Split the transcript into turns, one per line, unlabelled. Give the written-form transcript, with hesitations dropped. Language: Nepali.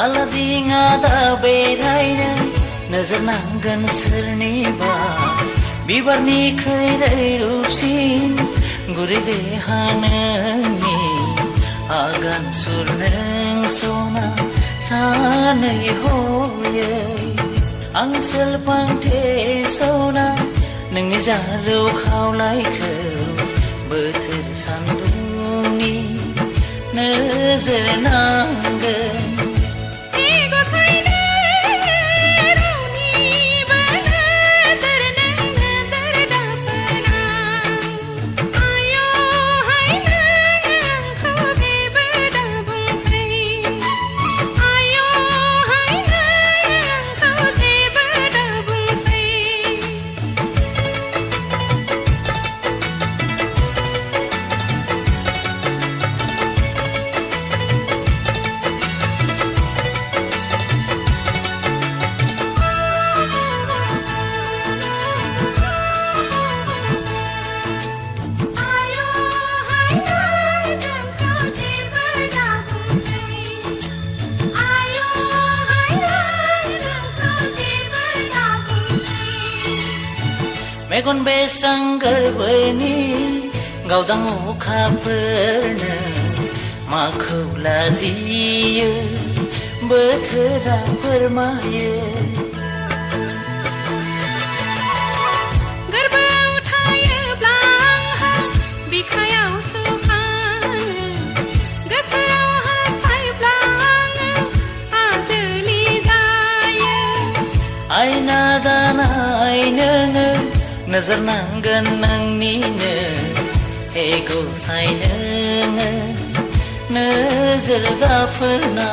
आलादि ngada बेरायनो नोजोर नांगोन सोरनिबा बिबारनिख्रुइ रैरुबसिन गुरै देहा नोंनि आगान सुर नों सना सानै हयै आं सेलफांथे सौना नोंनि जारौ खावलायखौ बोथोर सान्दुंनि नोजोर नांगोन मेगन बेस्रां गोरबोनि गावदां अखाफोरनो माखौ लाजियो बोथोरा फोरमायो
गोरबोआव थायोब्ला आंहा बिखायाव सुखाङो गोसोआव हास्थायब्ला आङो आजोलि जायो
आयना दानाय नोङो नोजोर नांगोन नोंनिनो एगौ साय नोङो नोजोर दाफोरना